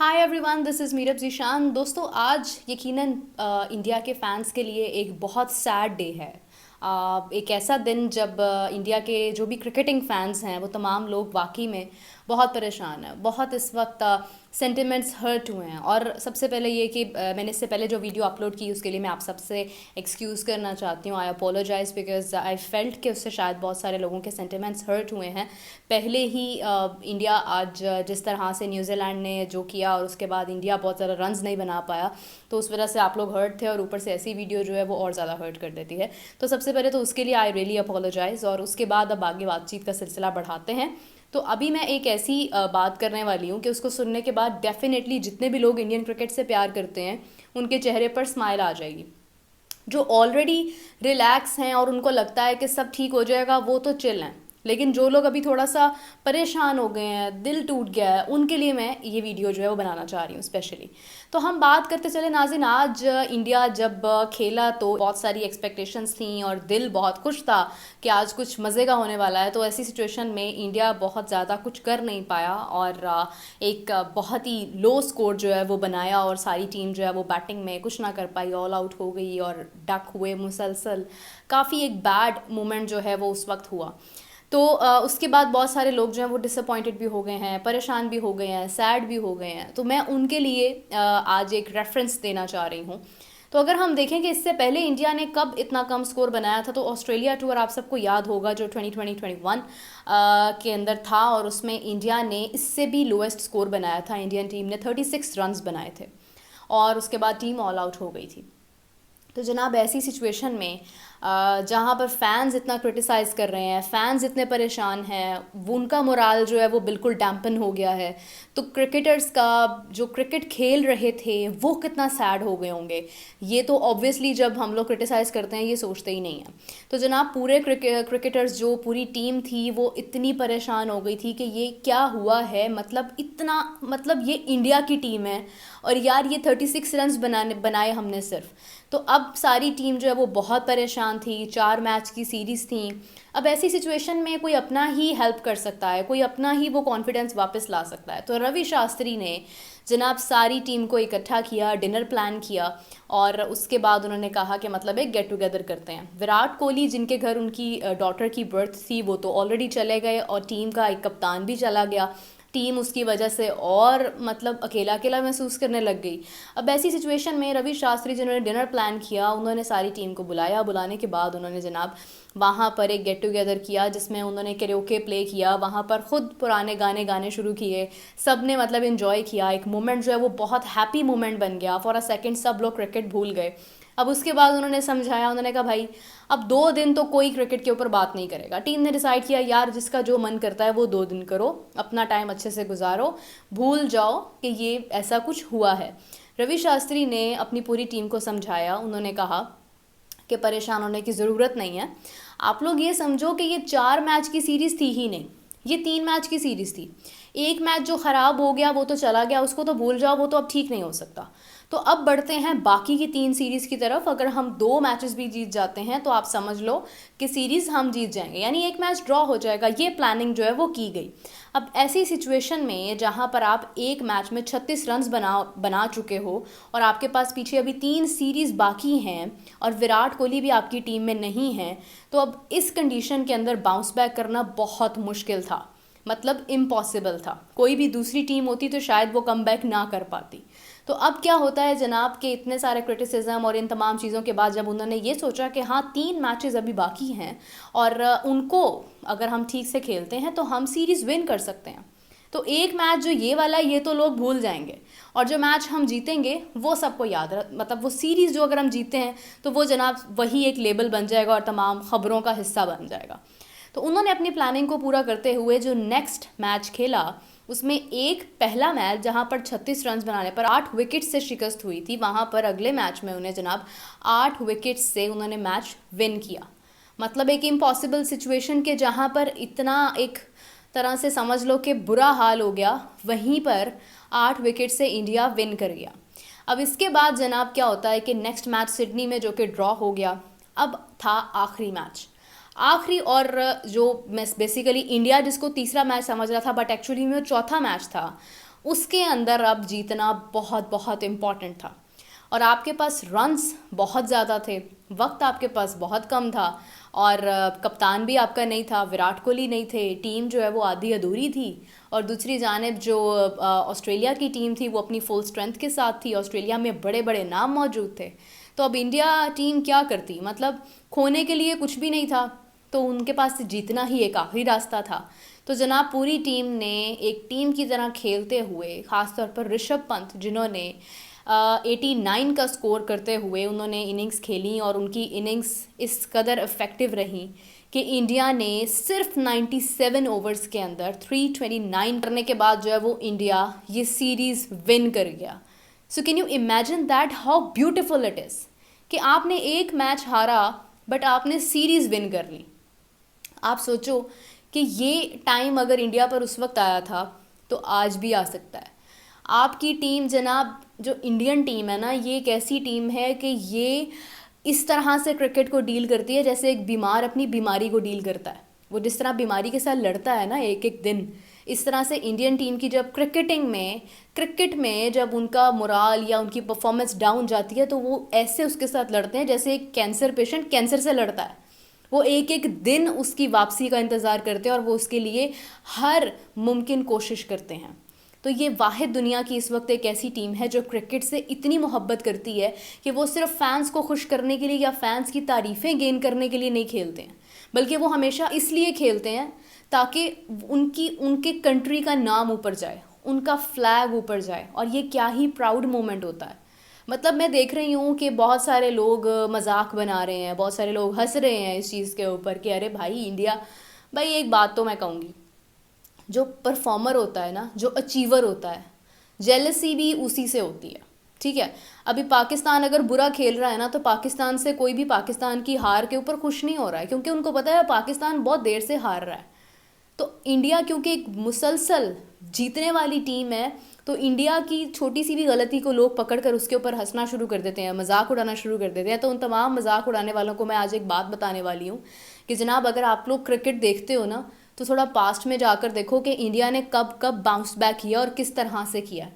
Hi everyone, this is Meerab Zeeshan. दोस्तों, आज यकीनन इंडिया के फैंस के लिए एक बहुत सैड डे है। एक ऐसा दिन जब इंडिया के जो भी क्रिकेटिंग फैंस हैं वो तमाम लोग वाकई में बहुत परेशान हैं। बहुत इस वक्त सेंटिमेंट्स हर्ट हुए हैं। और सबसे पहले ये कि मैंने इससे पहले जो वीडियो अपलोड की उसके लिए मैं आप सबसे एक्सक्यूज़ करना चाहती हूँ। आई अपोलोजाइज़ बिकॉज आई फेल्ट कि उससे शायद बहुत सारे लोगों के सेंटिमेंट्स हर्ट हुए हैं। पहले ही इंडिया आज जिस तरह से न्यूजीलैंड ने जो किया और उसके बाद इंडिया बहुत ज़्यादा रन्स नहीं बना पाया, तो उस वजह से आप लोग हर्ट थे और ऊपर से ऐसी वीडियो जो है वो और ज़्यादा हर्ट कर देती है। तो सबसे पहले तो उसके लिए आई रियली अपोलोजाइज़, और उसके बाद अब आगे बातचीत का सिलसिला बढ़ाते हैं। तो अभी मैं एक ऐसी बात करने वाली हूँ कि उसको सुनने के बाद डेफिनेटली जितने भी लोग इंडियन क्रिकेट से प्यार करते हैं उनके चेहरे पर स्माइल आ जाएगी। जो ऑलरेडी रिलैक्स हैं और उनको लगता है कि सब ठीक हो जाएगा वो तो चिल हैं, लेकिन जो लोग अभी थोड़ा सा परेशान हो गए हैं, दिल टूट गया है, उनके लिए मैं ये वीडियो जो है वो बनाना चाह रही हूँ स्पेशली। तो हम बात करते चले नाज़रीन, आज इंडिया जब खेला तो बहुत सारी एक्सपेक्टेशंस थी और दिल बहुत खुश था कि आज कुछ मज़े का होने वाला है। तो ऐसी सिचुएशन में इंडिया बहुत ज़्यादा कुछ कर नहीं पाया और एक बहुत ही लो स्कोर जो है वो बनाया और सारी टीम जो है वो बैटिंग में कुछ ना कर पाई, ऑल आउट हो गई और डक हुए मुसलसल। काफ़ी एक बैड मोमेंट जो है वो उस वक्त हुआ। तो उसके बाद बहुत सारे लोग जो हैं वो डिसअपॉइंटेड भी हो गए हैं, परेशान भी हो गए हैं, सैड भी हो गए हैं। तो मैं उनके लिए आज एक रेफरेंस देना चाह रही हूँ। तो अगर हम देखें कि इससे पहले इंडिया ने कब इतना कम स्कोर बनाया था, तो ऑस्ट्रेलिया टूर आप सबको याद होगा जो 2020-21 के अंदर था, और उसमें इंडिया ने इससे भी लोएस्ट स्कोर बनाया था। इंडियन टीम ने 36 रन्स बनाए थे और उसके बाद टीम ऑल आउट हो गई थी। तो जनाब, ऐसी सिचुएशन में जहाँ पर फैंस इतना क्रिटिसाइज़ कर रहे हैं, फैंस इतने परेशान हैं, वो उनका मोराल जो है वो बिल्कुल डैम्पन हो गया है। तो क्रिकेटर्स का जो क्रिकेट खेल रहे थे वो कितना सैड हो गए होंगे, ये तो ऑब्वियसली जब हम लोग क्रिटिसाइज़ करते हैं ये सोचते ही नहीं हैं। तो जनाब, पूरे क्रिकेटर्स जो पूरी टीम थी वो इतनी परेशान हो गई थी कि ये क्या हुआ है, मतलब इतना, मतलब ये इंडिया की टीम है और यार ये 36 रन्स बनाए हमने सिर्फ। तो अब सारी टीम जो है वो बहुत परेशान थी, 4 मैच की सीरीज़ थी। अब ऐसी सिचुएशन में कोई अपना ही हेल्प कर सकता है, कोई अपना ही वो कॉन्फिडेंस वापस ला सकता है। तो रवि शास्त्री ने जनाब सारी टीम को इकट्ठा किया, डिनर प्लान किया और उसके बाद उन्होंने कहा कि मतलब एक गेट टुगेदर करते हैं। विराट कोहली जिनके घर उनकी डॉटर की बर्थ थी वो तो ऑलरेडी चले गए और टीम का एक कप्तान भी चला गया। टीम उसकी वजह से और मतलब अकेला अकेला महसूस करने लग गई। अब ऐसी सिचुएशन में रवि शास्त्री जिन्होंने डिनर प्लान किया, उन्होंने सारी टीम को बुलाया। बुलाने के बाद उन्होंने जनाब वहाँ पर एक गेट टुगेदर किया जिसमें उन्होंने कैरियोके प्ले किया, वहाँ पर ख़ुद पुराने गाने गाने शुरू किए। सब ने मतलब इन्जॉय किया। एक मोमेंट जो है वो बहुत हैप्पी मोमेंट बन गया। फॉर अ सेकेंड सब लोग क्रिकेट भूल गए। अब उसके बाद उन्होंने समझाया, उन्होंने कहा भाई अब 2 दिन तो कोई क्रिकेट के ऊपर बात नहीं करेगा। टीम ने डिसाइड किया यार जिसका जो मन करता है वो 2 दिन करो, अपना टाइम अच्छे से गुजारो, भूल जाओ कि ये ऐसा कुछ हुआ है। रवि शास्त्री ने अपनी पूरी टीम को समझाया। उन्होंने कहा कि परेशान होने की ज़रूरत नहीं है। आप लोग ये समझो कि ये 4 मैच की सीरीज़ थी ही नहीं, ये 3 मैच की सीरीज़ थी। एक मैच जो ख़राब हो गया वो तो चला गया, उसको तो भूल जाओ, वो तो अब ठीक नहीं हो सकता। तो अब बढ़ते हैं बाकी की 3 सीरीज़ की तरफ। अगर हम 2 मैचेस भी जीत जाते हैं तो आप समझ लो कि सीरीज़ हम जीत जाएंगे, यानी एक मैच ड्रॉ हो जाएगा। ये प्लानिंग जो है वो की गई। अब ऐसी सिचुएशन में जहाँ पर आप एक मैच में 36 रन्स बना चुके हो और आपके पास पीछे अभी 3 सीरीज़ बाकी हैं और विराट कोहली भी आपकी टीम में नहीं है, तो अब इस कंडीशन के अंदर बाउंस बैक करना बहुत मुश्किल था, मतलब इम्पॉसिबल था। कोई भी दूसरी टीम होती तो शायद वो कम बैक ना कर पाती। तो अब क्या होता है जनाब के इतने सारे क्रिटिसिज्म और इन तमाम चीज़ों के बाद जब उन्होंने ये सोचा कि हाँ 3 मैचेस अभी बाकी हैं और उनको अगर हम ठीक से खेलते हैं तो हम सीरीज़ विन कर सकते हैं, तो एक मैच जो ये वाला है ये तो लोग भूल जाएंगे और जो मैच हम जीतेंगे वो सबको याद रह, मतलब वो सीरीज़ जो अगर हम जीते हैं तो वो जनाब वही एक लेबल बन जाएगा और तमाम ख़बरों का हिस्सा बन जाएगा। तो उन्होंने अपनी प्लानिंग को पूरा करते हुए जो नेक्स्ट मैच खेला उसमें एक पहला मैच जहां पर 36 रन्स बनाने पर 8 विकेट से शिकस्त हुई थी, वहां पर अगले मैच में उन्हें जनाब 8 विकेट से उन्होंने मैच विन किया। मतलब एक इम्पॉसिबल सिचुएशन के जहां पर इतना एक तरह से समझ लो कि बुरा हाल हो गया, वहीं पर 8 विकेट से इंडिया विन कर गया। अब इसके बाद जनाब क्या होता है कि नेक्स्ट मैच सिडनी में जो कि ड्रॉ हो गया। अब था आखिरी मैच, आखिरी और जो बेसिकली इंडिया जिसको तीसरा मैच समझ रहा था बट एक्चुअली में वो चौथा मैच था, उसके अंदर अब जीतना बहुत बहुत इम्पॉर्टेंट था। और आपके पास रन्स बहुत ज़्यादा थे, वक्त आपके पास बहुत कम था, और कप्तान भी आपका नहीं था, विराट कोहली नहीं थे, टीम जो है वो आधी अधूरी थी। और दूसरी जानिब जो ऑस्ट्रेलिया की टीम थी वो अपनी फुल स्ट्रेंथ के साथ थी, ऑस्ट्रेलिया में बड़े बड़े नाम मौजूद थे। तो अब इंडिया टीम क्या करती, मतलब खोने के लिए कुछ भी नहीं था, तो उनके पास जीतना ही एक आखिरी रास्ता था। तो जनाब पूरी टीम ने एक टीम की तरह खेलते हुए, ख़ासतौर पर ऋषभ पंत जिन्होंने 89 का स्कोर करते हुए उन्होंने इनिंग्स खेली, और उनकी इनिंग्स इस कदर इफ़ेक्टिव रही कि इंडिया ने सिर्फ 97 ओवर्स के अंदर 329 करने के बाद जो है वो इंडिया ये सीरीज़ विन कर गया। So can you imagine that how beautiful it is कि आपने एक मैच हारा बट आपने सीरीज़ विन कर ली। आप सोचो कि ये टाइम अगर इंडिया पर उस वक्त आया था तो आज भी आ सकता है। आपकी टीम जनाब, जो इंडियन टीम है ना, ये एक ऐसी टीम है कि ये इस तरह से क्रिकेट को डील करती है जैसे एक बीमार अपनी बीमारी को डील करता है। वो जिस तरह बीमारी के साथ लड़ता है ना एक एक दिन, इस तरह से इंडियन टीम की जब क्रिकेट में जब उनका मोराल या उनकी परफॉर्मेंस डाउन जाती है तो वो ऐसे उसके साथ लड़ते हैं जैसे एक कैंसर पेशेंट कैंसर से लड़ता है। वो एक एक दिन उसकी वापसी का इंतज़ार करते हैं और वो उसके लिए हर मुमकिन कोशिश करते हैं। तो ये वाहिद दुनिया की इस वक्त एक ऐसी टीम है जो क्रिकेट से इतनी मोहब्बत करती है कि वो सिर्फ फैंस को खुश करने के लिए या फैंस की तारीफ़ें गेन करने के लिए नहीं खेलते हैं, बल्कि वो हमेशा इसलिए खेलते हैं ताकि उनके कंट्री का नाम ऊपर जाए, उनका फ्लैग ऊपर जाए। और ये क्या ही प्राउड मोमेंट होता है। मतलब मैं देख रही हूँ कि बहुत सारे लोग मजाक बना रहे हैं, बहुत सारे लोग हंस रहे हैं इस चीज़ के ऊपर कि अरे भाई इंडिया, भाई एक बात तो मैं कहूँगी, जो परफॉर्मर होता है ना, जो अचीवर होता है, जेलसी भी उसी से होती है। ठीक है, अभी पाकिस्तान अगर बुरा खेल रहा है ना तो पाकिस्तान से कोई भी पाकिस्तान की हार के ऊपर खुश नहीं हो रहा है, क्योंकि उनको पता है पाकिस्तान बहुत देर से हार रहा है। तो इंडिया क्योंकि एक मुसलसल जीतने वाली टीम है, तो इंडिया की छोटी सी भी गलती को लोग पकड़ कर उसके ऊपर हंसना शुरू कर देते हैं, मजाक उड़ाना शुरू कर देते हैं। तो उन तमाम मजाक उड़ाने वालों को मैं आज एक बात बताने वाली हूँ कि जनाब अगर आप लोग क्रिकेट देखते हो ना तो थोड़ा पास्ट में जाकर देखो कि इंडिया ने कब कब बाउंस बैक किया और किस तरह से किया।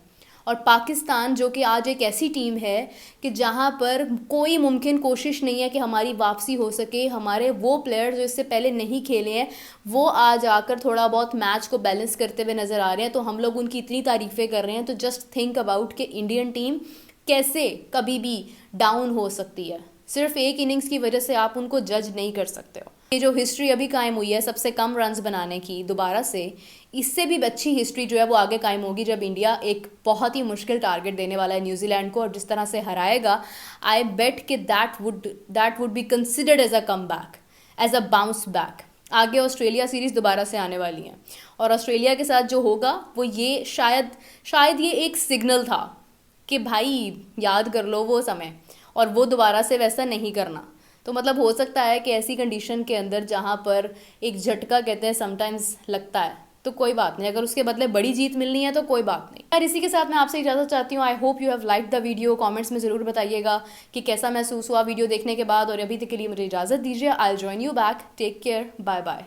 और पाकिस्तान जो कि आज एक ऐसी टीम है कि जहाँ पर कोई मुमकिन कोशिश नहीं है कि हमारी वापसी हो सके। हमारे वो प्लेयर जो इससे पहले नहीं खेले हैं वो आज आकर थोड़ा बहुत मैच को बैलेंस करते हुए नज़र आ रहे हैं, तो हम लोग उनकी इतनी तारीफ़ें कर रहे हैं। तो जस्ट थिंक अबाउट कि इंडियन टीम कैसे कभी भी डाउन हो सकती है। सिर्फ एक इनिंग्स की वजह से आप उनको जज नहीं कर सकते हो। ये जो हिस्ट्री अभी कायम हुई है सबसे कम रन्स बनाने की दोबारा से, इससे भी अच्छी हिस्ट्री जो है वो आगे कायम होगी जब इंडिया एक बहुत ही मुश्किल टारगेट देने वाला है न्यूजीलैंड को, और जिस तरह से हराएगा आई बेट कि that would be considered as a come back, as a bounce back. आगे ऑस्ट्रेलिया सीरीज़ दोबारा से आने वाली है और ऑस्ट्रेलिया के साथ जो होगा वो ये शायद ये एक सिग्नल था कि भाई याद कर लो वो समय, और वो दोबारा से वैसा नहीं करना। तो मतलब हो सकता है कि ऐसी कंडीशन के अंदर जहाँ पर एक झटका कहते हैं समटाइम्स लगता है, तो कोई बात नहीं, अगर उसके बदले बड़ी जीत मिलनी है तो कोई बात नहीं यार। इसी के साथ मैं आपसे इजाज़त चाहती हूँ। I hope you have like the video. Comments में ज़रूर बताइएगा कि कैसा महसूस हुआ वीडियो देखने के बाद, और अभी तक के लिए मुझे इजाज़त दीजिए। I will join you back. Take care, bye bye.